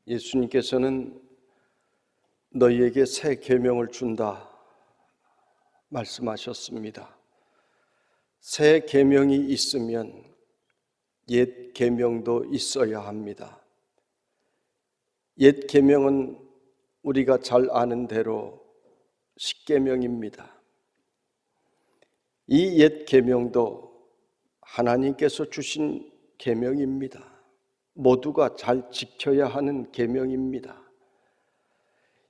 예수님께서는 너희에게 새 계명을 준다 말씀하셨습니다. 새 계명이 있으면 옛 계명도 있어야 합니다. 옛 계명은 우리가 잘 아는 대로 십계명입니다. 이 옛 계명도 하나님께서 주신 계명입니다. 모두가 잘 지켜야 하는 계명입니다.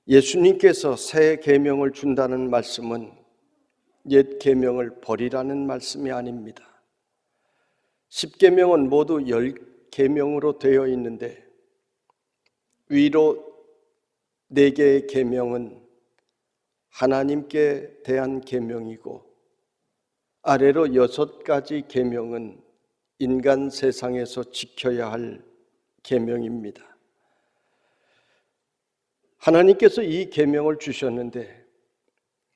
예수님께서 새 계명을 준다는 말씀은 옛 계명을 버리라는 말씀이 아닙니다. 십계명은 모두 10계명으로 되어 있는데 위로 4개의 계명은 하나님께 대한 계명이고 아래로 6가지 계명은 인간 세상에서 지켜야 할 계명입니다. 하나님께서 이 계명을 주셨는데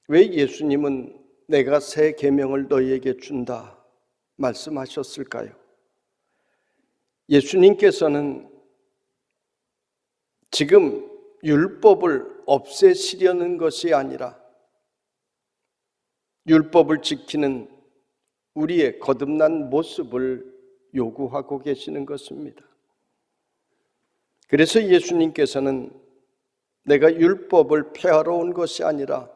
왜 예수님은 내가 새 계명을 너희에게 준다 말씀하셨을까요? 예수님께서는 지금 율법을 없애시려는 것이 아니라 율법을 지키는 우리의 거듭난 모습을 요구하고 계시는 것입니다. 그래서 예수님께서는 내가 율법을 폐하러 온 것이 아니라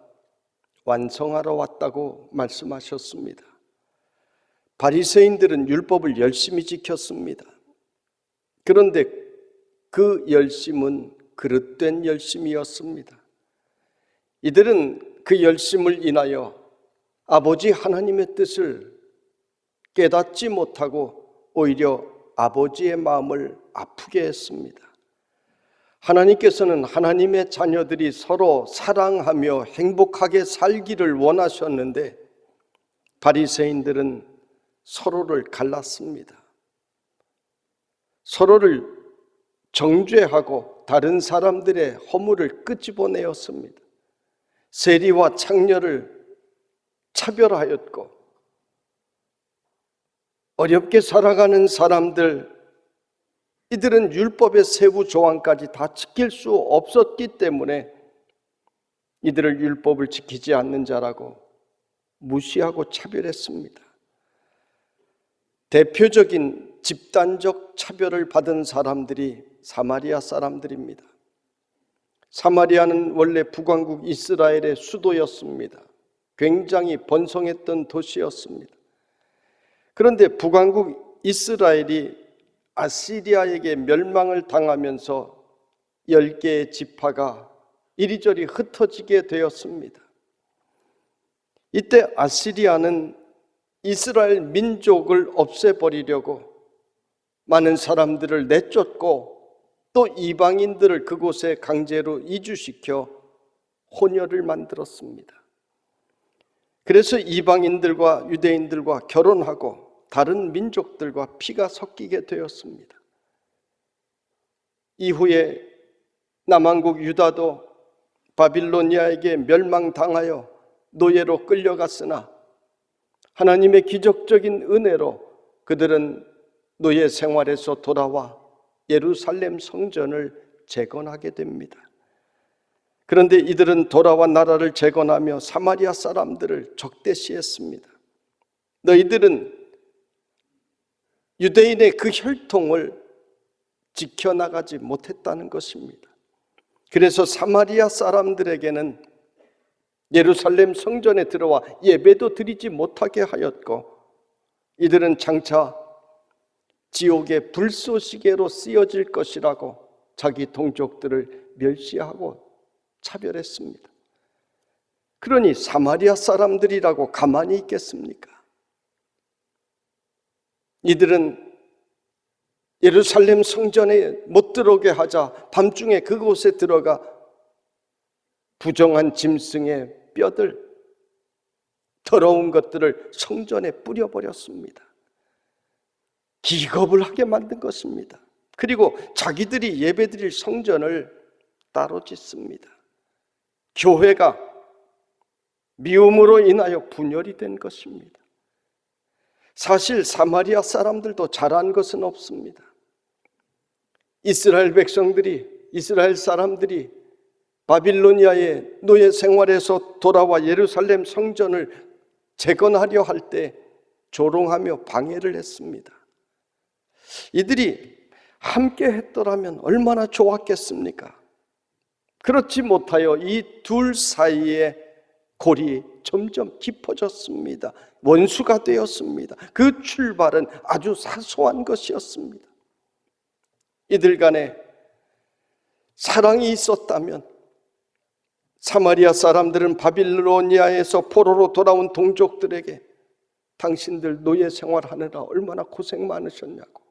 완성하러 왔다고 말씀하셨습니다. 바리새인들은 율법을 열심히 지켰습니다. 그런데 그 열심은 그릇된 열심이었습니다. 이들은 그 열심을 인하여 아버지 하나님의 뜻을 깨닫지 못하고 오히려 아버지의 마음을 아프게 했습니다. 하나님께서는 하나님의 자녀들이 서로 사랑하며 행복하게 살기를 원하셨는데 바리새인들은 서로를 갈랐습니다. 서로를 정죄하고 다른 사람들의 허물을 끄집어내었습니다. 세리와 창녀를 차별하였고 어렵게 살아가는 사람들, 이들은 율법의 세부 조항까지 다 지킬 수 없었기 때문에 이들을 율법을 지키지 않는 자라고 무시하고 차별했습니다. 대표적인 집단적 차별을 받은 사람들이 사마리아 사람들입니다. 사마리아는 원래 북왕국 이스라엘의 수도였습니다. 굉장히 번성했던 도시였습니다. 그런데 북왕국 이스라엘이 아시리아에게 멸망을 당하면서 10개의 지파가 이리저리 흩어지게 되었습니다. 이때 아시리아는 이스라엘 민족을 없애버리려고 많은 사람들을 내쫓고 또 이방인들을 그곳에 강제로 이주시켜 혼혈을 만들었습니다. 그래서 이방인들과 유대인들과 결혼하고 다른 민족들과 피가 섞이게 되었습니다. 이후에 남왕국 유다도 바빌로니아에게 멸망당하여 노예로 끌려갔으나 하나님의 기적적인 은혜로 그들은 노예 생활에서 돌아와 예루살렘 성전을 재건하게 됩니다. 그런데 이들은 돌아와 나라를 재건하며 사마리아 사람들을 적대시했습니다. 너희들은 유대인의 그 혈통을 지켜나가지 못했다는 것입니다. 그래서 사마리아 사람들에게는 예루살렘 성전에 들어와 예배도 드리지 못하게 하였고 이들은 장차 지옥의 불쏘시개로 쓰여질 것이라고 자기 동족들을 멸시하고 차별했습니다. 그러니 사마리아 사람들이라고 가만히 있겠습니까? 이들은 예루살렘 성전에 못 들어오게 하자 밤중에 그곳에 들어가 부정한 짐승의 뼈들, 더러운 것들을 성전에 뿌려버렸습니다. 기겁을 하게 만든 것입니다. 그리고 자기들이 예배드릴 성전을 따로 짓습니다. 교회가 미움으로 인하여 분열이 된 것입니다. 사실 사마리아 사람들도 잘한 것은 없습니다. 이스라엘 백성들이 이스라엘 사람들이 바빌로니아의 노예 생활에서 돌아와 예루살렘 성전을 재건하려 할 때 조롱하며 방해를 했습니다. 이들이 함께 했더라면 얼마나 좋았겠습니까? 그렇지 못하여 이 둘 사이에 골이 점점 깊어졌습니다. 원수가 되었습니다. 그 출발은 아주 사소한 것이었습니다. 이들 간에 사랑이 있었다면 사마리아 사람들은 바빌로니아에서 포로로 돌아온 동족들에게 당신들 노예 생활하느라 얼마나 고생 많으셨냐고,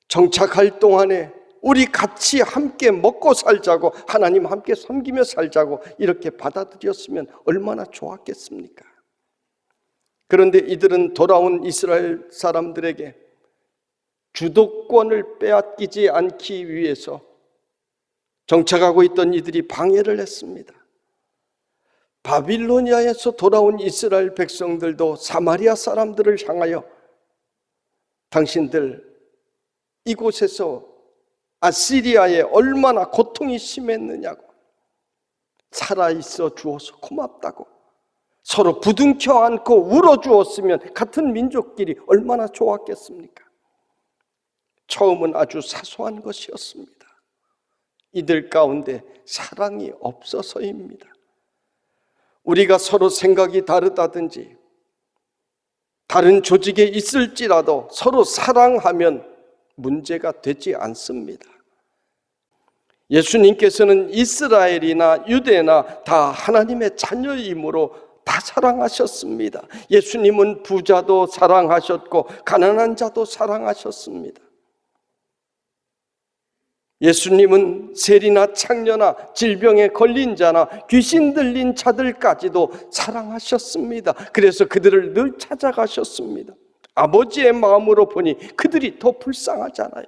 정착할 동안에 우리 같이 함께 먹고 살자고, 하나님 함께 섬기며 살자고 이렇게 받아들였으면 얼마나 좋았겠습니까? 그런데 이들은 돌아온 이스라엘 사람들에게 주도권을 빼앗기지 않기 위해서 정착하고 있던 이들이 방해를 했습니다. 바빌로니아에서 돌아온 이스라엘 백성들도 사마리아 사람들을 향하여 당신들 이곳에서 아시리아에 얼마나 고통이 심했느냐고, 살아있어 주어서 고맙다고 서로 부둥켜 안고 울어주었으면 같은 민족끼리 얼마나 좋았겠습니까? 처음은 아주 사소한 것이었습니다. 이들 가운데 사랑이 없어서입니다. 우리가 서로 생각이 다르다든지 다른 조직에 있을지라도 서로 사랑하면 문제가 되지 않습니다. 예수님께서는 이스라엘이나 유대나 다 하나님의 자녀이므로 다 사랑하셨습니다. 예수님은 부자도 사랑하셨고 가난한 자도 사랑하셨습니다. 예수님은 세리나 창녀나 질병에 걸린 자나 귀신 들린 자들까지도 사랑하셨습니다. 그래서 그들을 늘 찾아가셨습니다. 아버지의 마음으로 보니 그들이 더 불쌍하잖아요.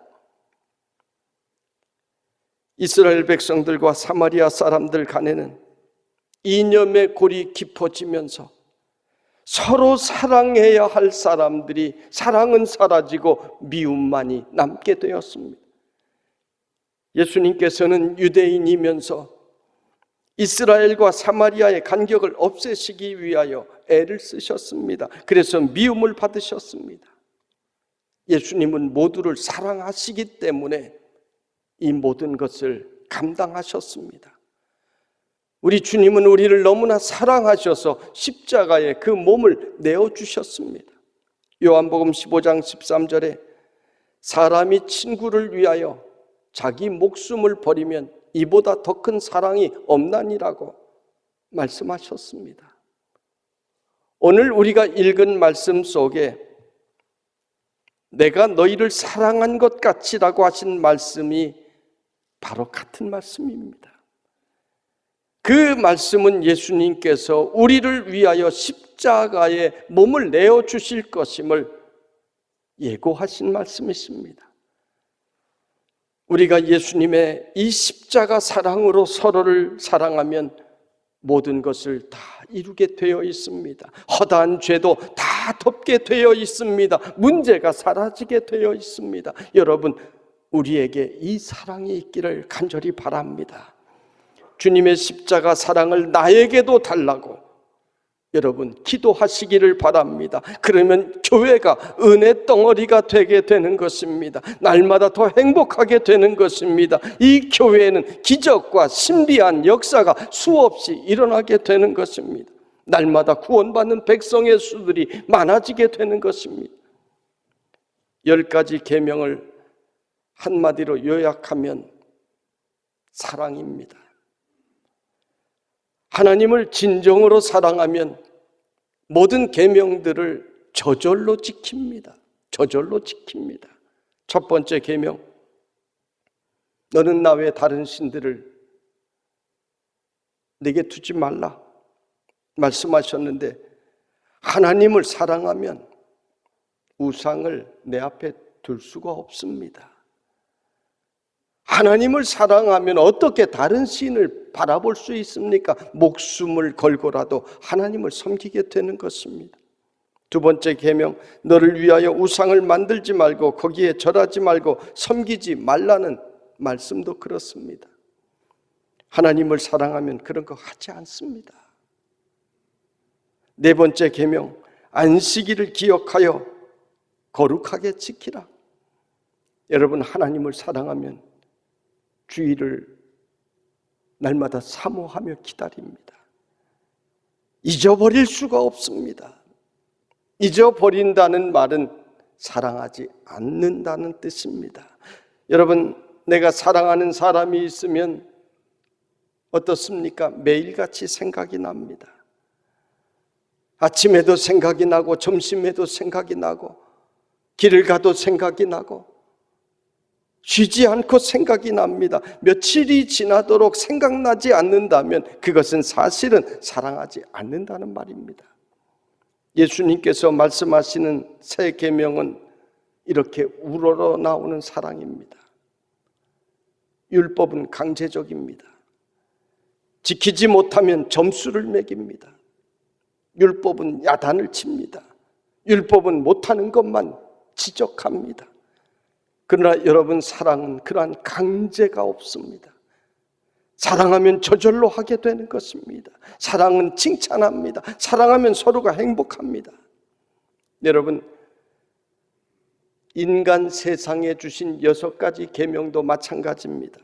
이스라엘 백성들과 사마리아 사람들 간에는 이념의 골이 깊어지면서 서로 사랑해야 할 사람들이 사랑은 사라지고 미움만이 남게 되었습니다. 예수님께서는 유대인이면서 이스라엘과 사마리아의 간격을 없애시기 위하여 애를 쓰셨습니다. 그래서 미움을 받으셨습니다. 예수님은 모두를 사랑하시기 때문에 이 모든 것을 감당하셨습니다. 우리 주님은 우리를 너무나 사랑하셔서 십자가에 그 몸을 내어주셨습니다. 요한복음 15장 13절에 사람이 친구를 위하여 자기 목숨을 버리면 이보다 더 큰 사랑이 없나니라고 말씀하셨습니다. 오늘 우리가 읽은 말씀 속에 내가 너희를 사랑한 것 같이라고 하신 말씀이 바로 같은 말씀입니다. 그 말씀은 예수님께서 우리를 위하여 십자가에 몸을 내어주실 것임을 예고하신 말씀이십니다. 우리가 예수님의 이 십자가 사랑으로 서로를 사랑하면 모든 것을 다 이루게 되어 있습니다. 허다한 죄도 다 덮게 되어 있습니다. 문제가 사라지게 되어 있습니다. 여러분, 우리에게 이 사랑이 있기를 간절히 바랍니다. 주님의 십자가 사랑을 나에게도 달라고 여러분 기도하시기를 바랍니다. 그러면 교회가 은혜 덩어리가 되게 되는 것입니다. 날마다 더 행복하게 되는 것입니다. 이 교회에는 기적과 신비한 역사가 수없이 일어나게 되는 것입니다. 날마다 구원받는 백성의 수들이 많아지게 되는 것입니다. 10가지 계명을 한마디로 요약하면 사랑입니다. 하나님을 진정으로 사랑하면 모든 계명들을 저절로 지킵니다. 저절로 지킵니다. 첫 번째 계명, 너는 나 외 다른 신들을 내게 두지 말라 말씀하셨는데, 하나님을 사랑하면 우상을 내 앞에 둘 수가 없습니다. 하나님을 사랑하면 어떻게 다른 신을 바라볼 수 있습니까? 목숨을 걸고라도 하나님을 섬기게 되는 것입니다. 두 번째 계명, 너를 위하여 우상을 만들지 말고 거기에 절하지 말고 섬기지 말라는 말씀도 그렇습니다. 하나님을 사랑하면 그런 거 하지 않습니다. 네 번째 계명, 안식일을 기억하여 거룩하게 지키라. 여러분, 하나님을 사랑하면 주일을 날마다 사모하며 기다립니다. 잊어버릴 수가 없습니다. 잊어버린다는 말은 사랑하지 않는다는 뜻입니다. 여러분, 내가 사랑하는 사람이 있으면 어떻습니까? 매일같이 생각이 납니다. 아침에도 생각이 나고 점심에도 생각이 나고 길을 가도 생각이 나고 쉬지 않고 생각이 납니다. 며칠이 지나도록 생각나지 않는다면 그것은 사실은 사랑하지 않는다는 말입니다. 예수님께서 말씀하시는 새 계명은 이렇게 우러러 나오는 사랑입니다. 율법은 강제적입니다. 지키지 못하면 점수를 매깁니다. 율법은 야단을 칩니다. 율법은 못하는 것만 지적합니다. 그러나 여러분, 사랑은 그러한 강제가 없습니다. 사랑하면 저절로 하게 되는 것입니다. 사랑은 칭찬합니다. 사랑하면 서로가 행복합니다. 여러분, 인간 세상에 주신 6가지 계명도 마찬가지입니다.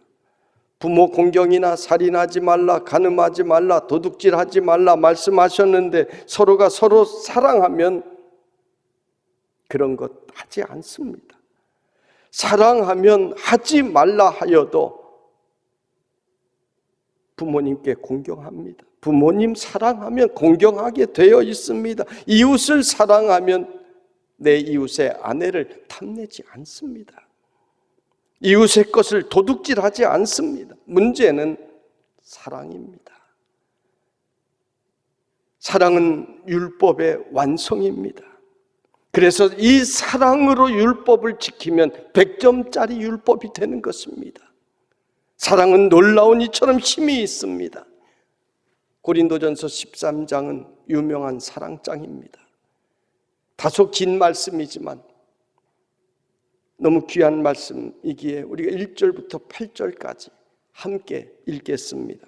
부모 공경이나 살인하지 말라, 간음하지 말라, 도둑질하지 말라 말씀하셨는데 서로가 서로 사랑하면 그런 것 하지 않습니다. 사랑하면 하지 말라 하여도 부모님께 공경합니다. 부모님 사랑하면 공경하게 되어 있습니다. 이웃을 사랑하면 내 이웃의 아내를 탐내지 않습니다. 이웃의 것을 도둑질하지 않습니다. 문제는 사랑입니다. 사랑은 율법의 완성입니다. 그래서 이 사랑으로 율법을 지키면 100점짜리 율법이 되는 것입니다. 사랑은 놀라운 이처럼 힘이 있습니다. 고린도전서 13장은 유명한 사랑장입니다. 다소 긴 말씀이지만 너무 귀한 말씀이기에 우리가 1절부터 8절까지 함께 읽겠습니다.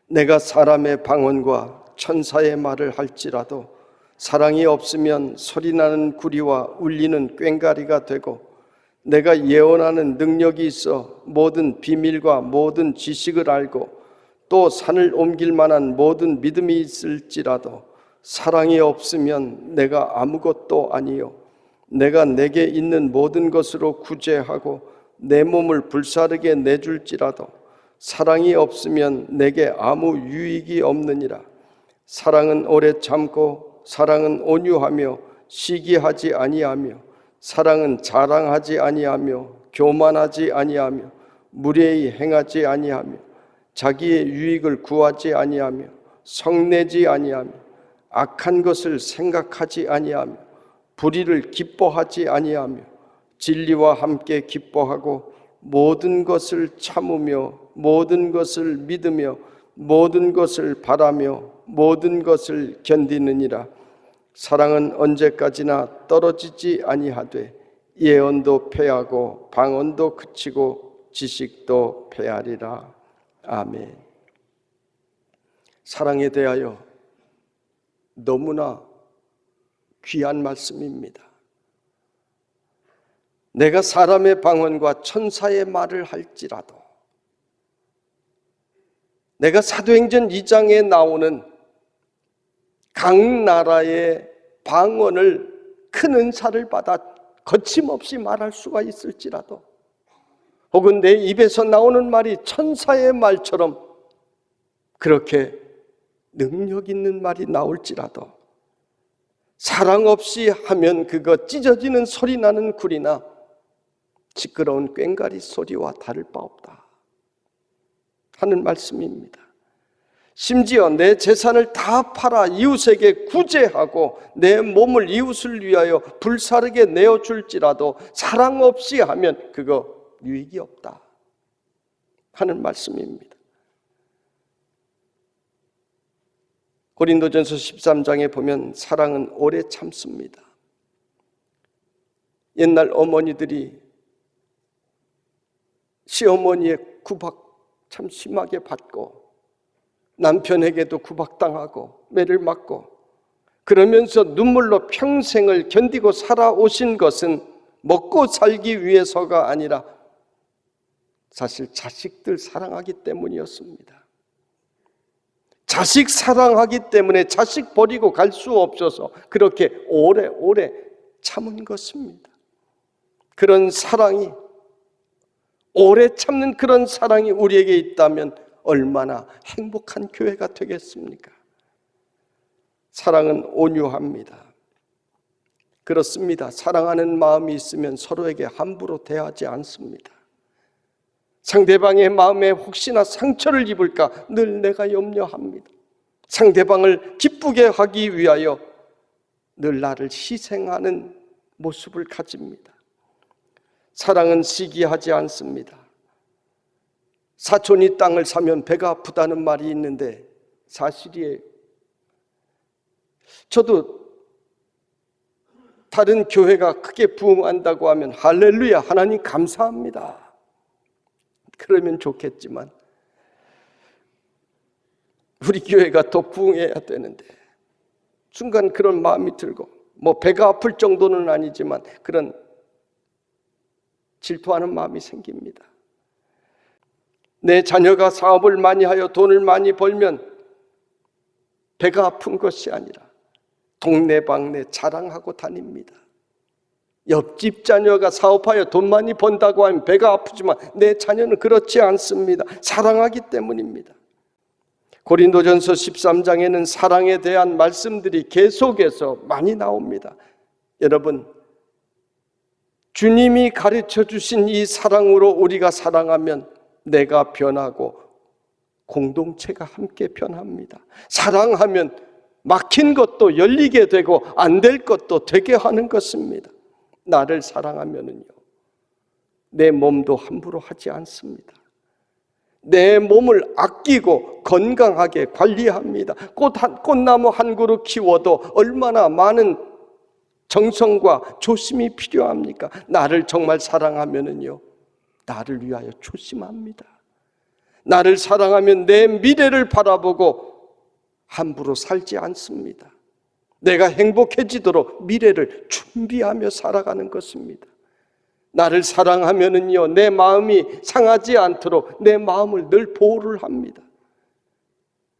내가 사람의 방언과 천사의 말을 할지라도 사랑이 없으면 소리나는 구리와 울리는 꽹과리가 되고, 내가 예언하는 능력이 있어 모든 비밀과 모든 지식을 알고 또 산을 옮길 만한 모든 믿음이 있을지라도 사랑이 없으면 내가 아무것도 아니요 내가 내게 있는 모든 것으로 구제하고 내 몸을 불사르게 내줄지라도 사랑이 없으면 내게 아무 유익이 없느니라. 사랑은 오래 참고 사랑은 온유하며 시기하지 아니하며 사랑은 자랑하지 아니하며 교만하지 아니하며 무례히 행하지 아니하며 자기의 유익을 구하지 아니하며 성내지 아니하며 악한 것을 생각하지 아니하며 불의를 기뻐하지 아니하며 진리와 함께 기뻐하고 모든 것을 참으며 모든 것을 믿으며 모든 것을 바라며 모든 것을 견디느니라. 사랑은 언제까지나 떨어지지 아니하되 예언도 패하고 방언도 그치고 지식도 패하리라. 아멘. 사랑에 대하여 너무나 귀한 말씀입니다. 내가 사람의 방언과 천사의 말을 할지라도, 내가 사도행전 2장에 나오는 각 나라의 방언을 큰 은사를 받아 거침없이 말할 수가 있을지라도, 혹은 내 입에서 나오는 말이 천사의 말처럼 그렇게 능력 있는 말이 나올지라도 사랑 없이 하면 그거 찢어지는 소리 나는 구리나 시끄러운 꽹과리 소리와 다를 바 없다 하는 말씀입니다. 심지어 내 재산을 다 팔아 이웃에게 구제하고 내 몸을 이웃을 위하여 불사르게 내어줄지라도 사랑 없이 하면 그거 유익이 없다 하는 말씀입니다. 고린도전서 13장에 보면 사랑은 오래 참습니다. 옛날 어머니들이 시어머니의 구박 참 심하게 받고 남편에게도 구박당하고 매를 맞고 그러면서 눈물로 평생을 견디고 살아오신 것은 먹고 살기 위해서가 아니라 사실 자식들 사랑하기 때문이었습니다. 자식 사랑하기 때문에 자식 버리고 갈 수 없어서 그렇게 오래오래 참은 것입니다. 그런 사랑이, 오래 참는 그런 사랑이 우리에게 있다면 얼마나 행복한 교회가 되겠습니까? 사랑은 온유합니다. 그렇습니다. 사랑하는 마음이 있으면 서로에게 함부로 대하지 않습니다. 상대방의 마음에 혹시나 상처를 입을까 늘 내가 염려합니다. 상대방을 기쁘게 하기 위하여 늘 나를 희생하는 모습을 가집니다. 사랑은 시기하지 않습니다. 사촌이 땅을 사면 배가 아프다는 말이 있는데 사실이에요. 저도 다른 교회가 크게 부흥한다고 하면 할렐루야, 하나님 감사합니다, 그러면 좋겠지만 우리 교회가 더 부흥해야 되는데 순간 그런 마음이 들고, 뭐 배가 아플 정도는 아니지만 그런 질투하는 마음이 생깁니다. 내 자녀가 사업을 많이 하여 돈을 많이 벌면 배가 아픈 것이 아니라 동네방네 자랑하고 다닙니다. 옆집 자녀가 사업하여 돈 많이 번다고 하면 배가 아프지만 내 자녀는 그렇지 않습니다. 사랑하기 때문입니다. 고린도전서 13장에는 사랑에 대한 말씀들이 계속해서 많이 나옵니다. 여러분, 주님이 가르쳐 주신 이 사랑으로 우리가 사랑하면 내가 변하고 공동체가 함께 변합니다. 사랑하면 막힌 것도 열리게 되고 안 될 것도 되게 하는 것입니다. 나를 사랑하면은요, 내 몸도 함부로 하지 않습니다. 내 몸을 아끼고 건강하게 관리합니다. 꽃나무 한 그루 키워도 얼마나 많은 정성과 조심이 필요합니까? 나를 정말 사랑하면은요, 나를 위하여 조심합니다. 나를 사랑하면 내 미래를 바라보고 함부로 살지 않습니다. 내가 행복해지도록 미래를 준비하며 살아가는 것입니다. 나를 사랑하면은요, 내 마음이 상하지 않도록 내 마음을 늘 보호를 합니다.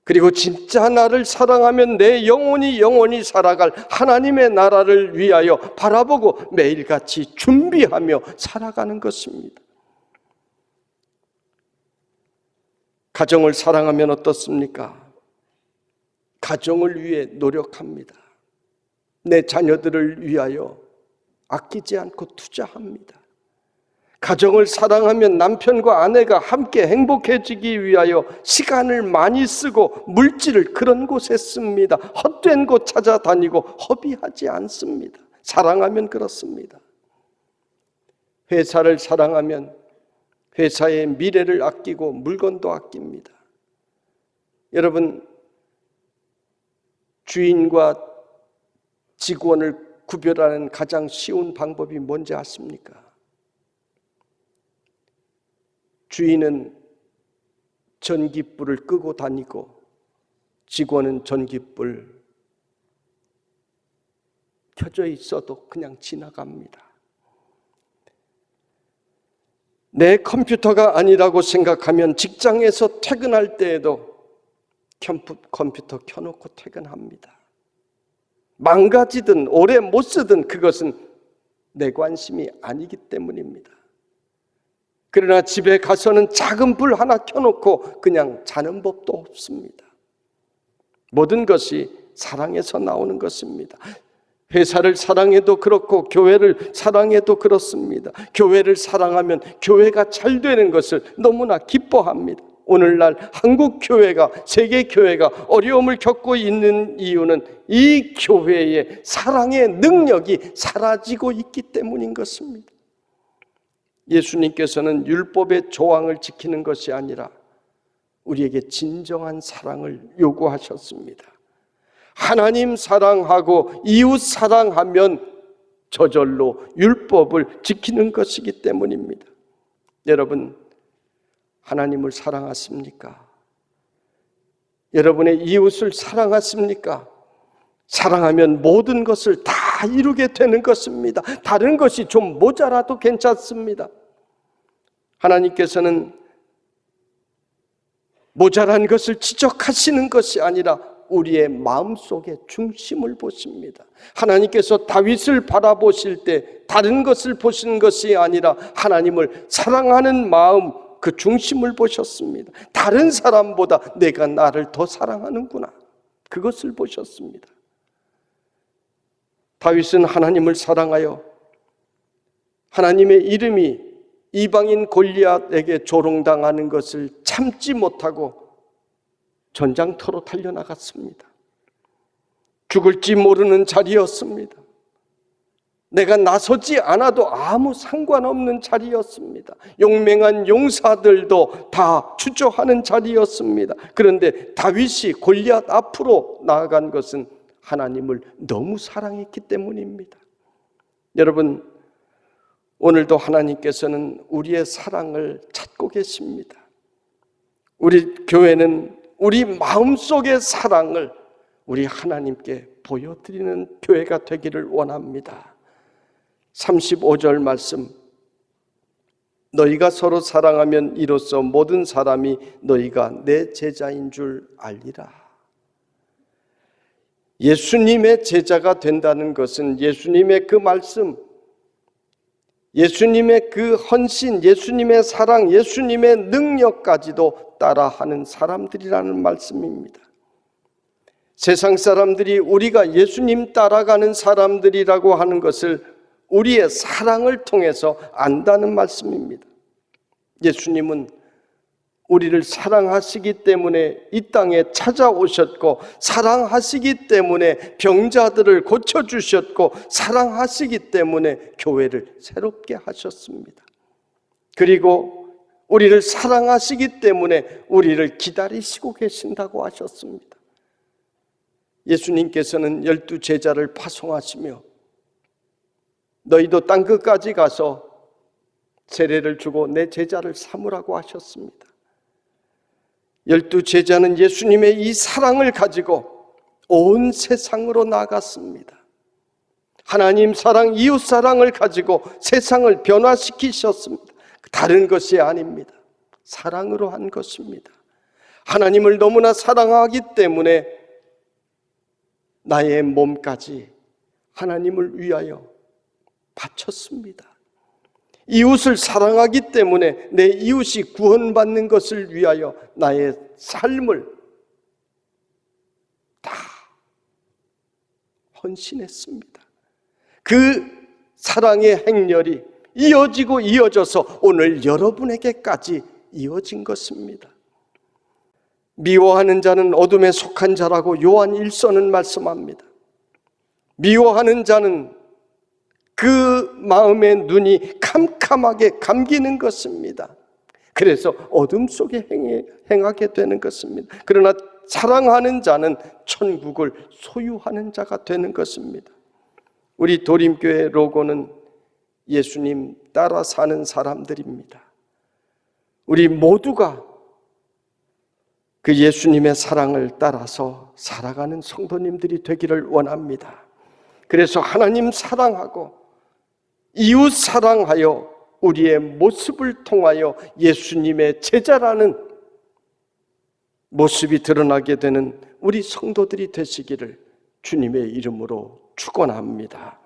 그리고 진짜 나를 사랑하면 내 영원히 살아갈 하나님의 나라를 위하여 바라보고 매일같이 준비하며 살아가는 것입니다. 가정을 사랑하면 어떻습니까? 가정을 위해 노력합니다. 내 자녀들을 위하여 아끼지 않고 투자합니다. 가정을 사랑하면 남편과 아내가 함께 행복해지기 위하여 시간을 많이 쓰고 물질을 그런 곳에 씁니다. 헛된 곳 찾아다니고 허비하지 않습니다. 사랑하면 그렇습니다. 회사를 사랑하면 회사의 미래를 아끼고 물건도 아낍니다. 여러분, 주인과 직원을 구별하는 가장 쉬운 방법이 뭔지 아십니까? 주인은 전기불을 끄고 다니고 직원은 전기불 켜져 있어도 그냥 지나갑니다. 내 컴퓨터가 아니라고 생각하면 직장에서 퇴근할 때에도 컴퓨터 켜놓고 퇴근합니다. 망가지든 오래 못 쓰든 그것은 내 관심이 아니기 때문입니다. 그러나 집에 가서는 작은 불 하나 켜놓고 그냥 자는 법도 없습니다. 모든 것이 사랑에서 나오는 것입니다. 회사를 사랑해도 그렇고 교회를 사랑해도 그렇습니다. 교회를 사랑하면 교회가 잘 되는 것을 너무나 기뻐합니다. 오늘날 한국 교회가, 세계 교회가 어려움을 겪고 있는 이유는 이 교회의 사랑의 능력이 사라지고 있기 때문인 것입니다. 예수님께서는 율법의 조항을 지키는 것이 아니라 우리에게 진정한 사랑을 요구하셨습니다. 하나님 사랑하고 이웃 사랑하면 저절로 율법을 지키는 것이기 때문입니다. 여러분, 하나님을 사랑하십니까? 여러분의 이웃을 사랑하십니까? 사랑하면 모든 것을 다 이루게 되는 것입니다. 다른 것이 좀 모자라도 괜찮습니다. 하나님께서는 모자란 것을 지적하시는 것이 아니라 우리의 마음속의 중심을 보십니다. 하나님께서 다윗을 바라보실 때 다른 것을 보시는 것이 아니라 하나님을 사랑하는 마음, 그 중심을 보셨습니다. 다른 사람보다 내가 나를 더 사랑하는구나, 그것을 보셨습니다. 다윗은 하나님을 사랑하여 하나님의 이름이 이방인 골리앗에게 조롱당하는 것을 참지 못하고 전장터로 달려나갔습니다. 죽을지 모르는 자리였습니다. 내가 나서지 않아도 아무 상관없는 자리였습니다. 용맹한 용사들도 다 주저하는 자리였습니다. 그런데 다윗이 골리앗 앞으로 나아간 것은 하나님을 너무 사랑했기 때문입니다. 여러분, 오늘도 하나님께서는 우리의 사랑을 찾고 계십니다. 우리 교회는 우리 마음속의 사랑을 우리 하나님께 보여드리는 교회가 되기를 원합니다. 35절 말씀, 너희가 서로 사랑하면 이로써 모든 사람이 너희가 내 제자인 줄 알리라. 예수님의 제자가 된다는 것은 예수님의 그 말씀, 예수님의 그 헌신, 예수님의 사랑, 예수님의 능력까지도 따라하는 사람들이라는 말씀입니다. 세상 사람들이 우리가 예수님 따라가는 사람들이라고 하는 것을 우리의 사랑을 통해서 안다는 말씀입니다. 예수님은 우리를 사랑하시기 때문에 이 땅에 찾아오셨고, 사랑하시기 때문에 병자들을 고쳐주셨고, 사랑하시기 때문에 교회를 새롭게 하셨습니다. 그리고 우리를 사랑하시기 때문에 우리를 기다리시고 계신다고 하셨습니다. 예수님께서는 12 제자를 파송하시며 너희도 땅끝까지 가서 세례를 주고 내 제자를 삼으라고 하셨습니다. 12 제자는 예수님의 이 사랑을 가지고 온 세상으로 나갔습니다. 하나님 사랑, 이웃 사랑을 가지고 세상을 변화시키셨습니다. 다른 것이 아닙니다. 사랑으로 한 것입니다. 하나님을 너무나 사랑하기 때문에 나의 몸까지 하나님을 위하여 바쳤습니다. 이웃을 사랑하기 때문에 내 이웃이 구원받는 것을 위하여 나의 삶을 다 헌신했습니다. 그 사랑의 행렬이 이어지고 이어져서 오늘 여러분에게까지 이어진 것입니다. 미워하는 자는 어둠에 속한 자라고 요한 1서는 말씀합니다. 미워하는 자는 그 마음의 눈이 캄캄하게 감기는 것입니다. 그래서 어둠 속에 행하게 되는 것입니다. 그러나 사랑하는 자는 천국을 소유하는 자가 되는 것입니다. 우리 도림교회 로고는 예수님 따라 사는 사람들입니다. 우리 모두가 그 예수님의 사랑을 따라서 살아가는 성도님들이 되기를 원합니다. 그래서 하나님 사랑하고 이웃 사랑하여 우리의 모습을 통하여 예수님의 제자라는 모습이 드러나게 되는 우리 성도들이 되시기를 주님의 이름으로 축원합니다.